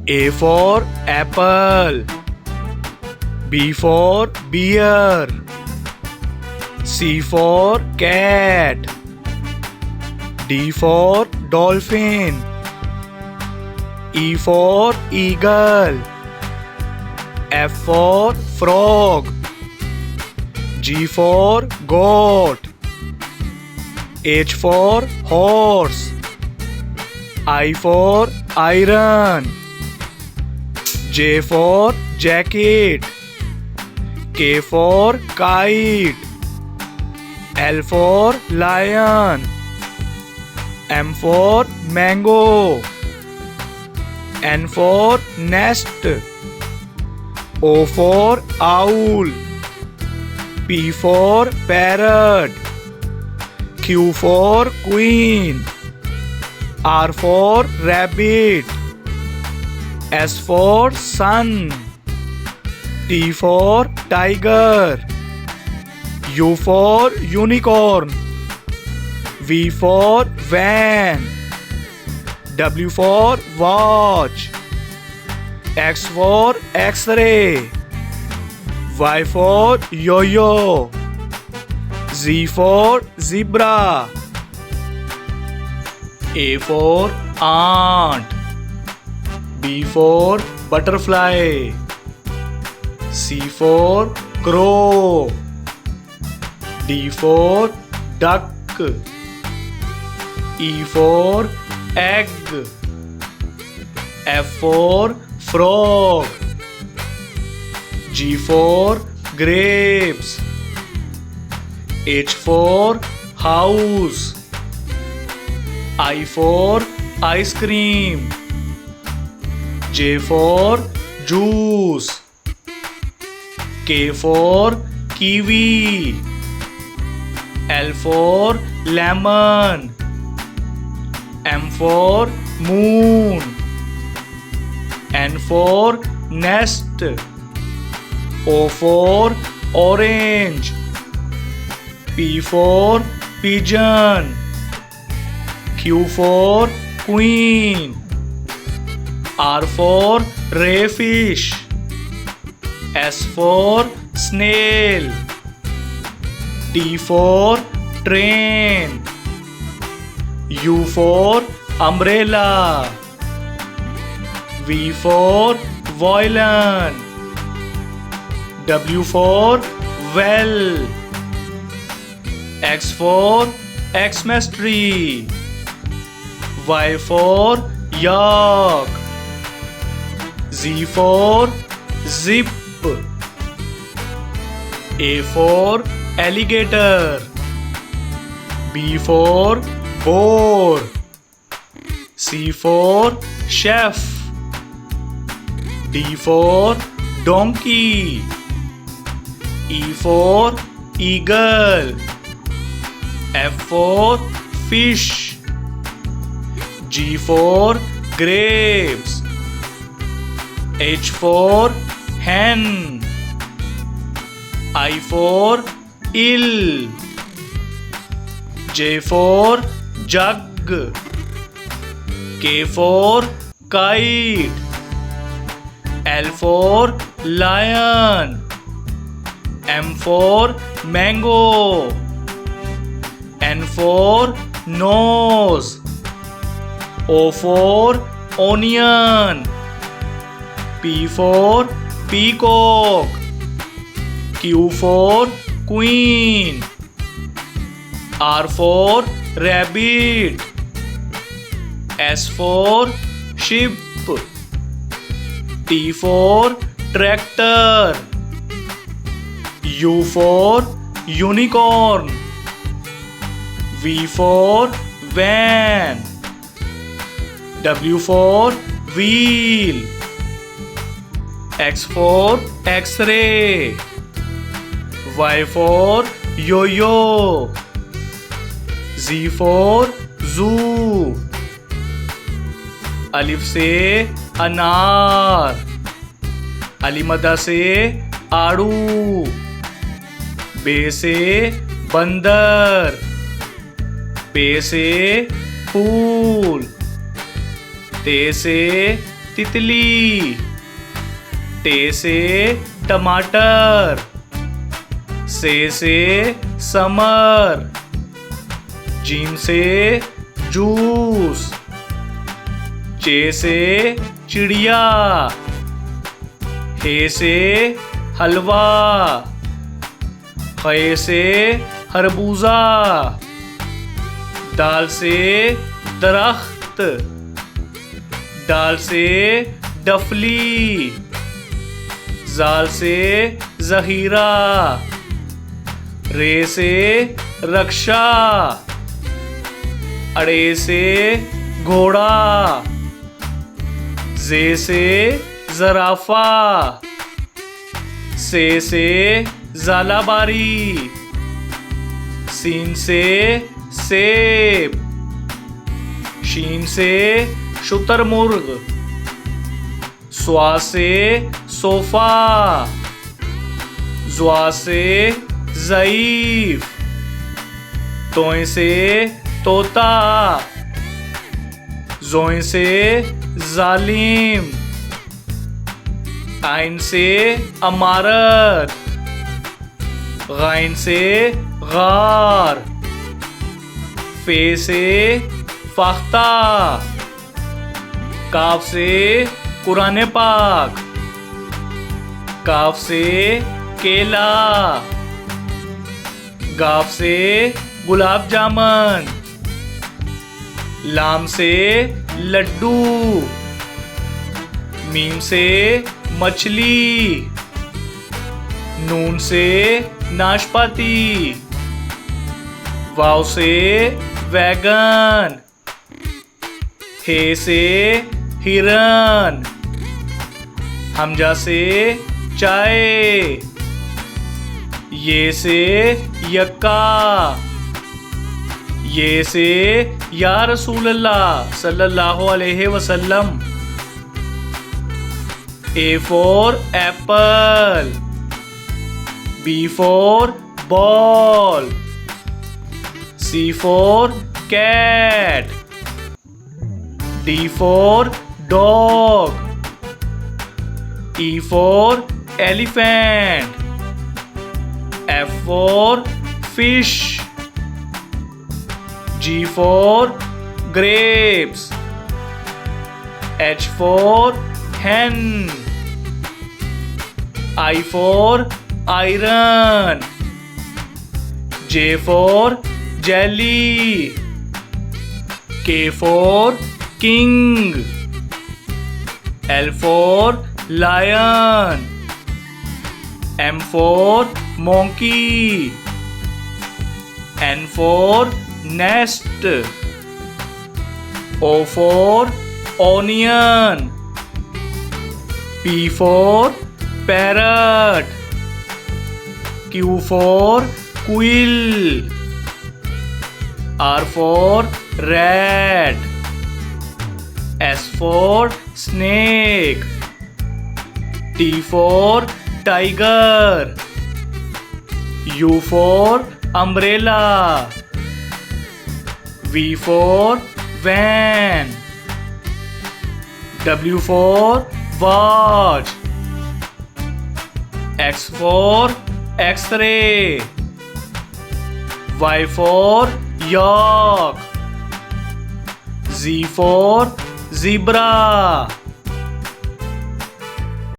A for apple. B for bear. C for cat. D for dolphin. E for eagle. F for frog. G for goat. H for horse. I for iron. J for jacket. K for kite. L for lion. M for mango. N for nest. O for owl. P for parrot. Q for queen. R for rabbit. S for sun. T for tiger. U for unicorn. V for van. W for watch. X for X-ray. Y for yo-yo. Z for zebra. A for ant. B for butterfly. C for crow. D for duck. E for egg. F for frog. G for grapes. H for house. I for ice cream. J for juice. K for kiwi. L for lemon. M for moon. N for nest. O for orange. P for pigeon. Q for queen. R for rayfish. S for snail. T for train. U for umbrella. V for violin. W for well. X for Xmas tree. Y for yak. Z for zip. A for alligator. B for boar. C for chef. D for donkey. E for eagle. F for fish. G for grapes. H for hen. I for eel. J for jug. K for kite. L for lion. M for mango. N for nose. O for onion. P for peacock. Q for queen. R for rabbit. S for sheep. T for tractor. U for unicorn. V for van. W for wheel. X for X-ray. Y for yo-yo. Z for zoo. अलिफ से अनार. अलीमदा से आड़ू. बे से बंदर. पे से फूल. ते से तितली। टे से टमाटर। से समर। जीम से जूस। चे से चिड़िया। हे से हलवा। खे से खरबूजा। दाल से दरख्त। दाल से डफली। जाल से जहीरा। रे से रक्षा। अड़े से घोड़ा। जे से जराफा। से जालाबारी। सीन से सेब। शीन से शुतरमुर्ग। स्वा से सोफा। ज्वा से ज़ईफ। तोय से तोता। जोय से जालिम। आइन से अमारत। गाइन से गार। फे से फाख्ता। काफ से कुरान पाक। काफ से केला। गाफ से गुलाब जामुन। लाम से लड्डू। मीम से मछली। नून से नाशपाती। वाव से वैगन। हे से हिरन। हमजा से चाय। ये से यक्का। ये से या रसूल अल्लाह सल्लल्लाहु अलैहि वसल्लम। A for apple. B for ball. C for cat. D for dog. E for elephant. F for fish. G for grapes. H for hen. I for iron. J for jelly. K for king. L for lion. M for monkey. N for nest. O for onion. P for parrot. Q for quill. R for rat. S for snake. T for tiger. U for umbrella. V for van. W for watch. X for X-ray. Y for yak. Z for zebra.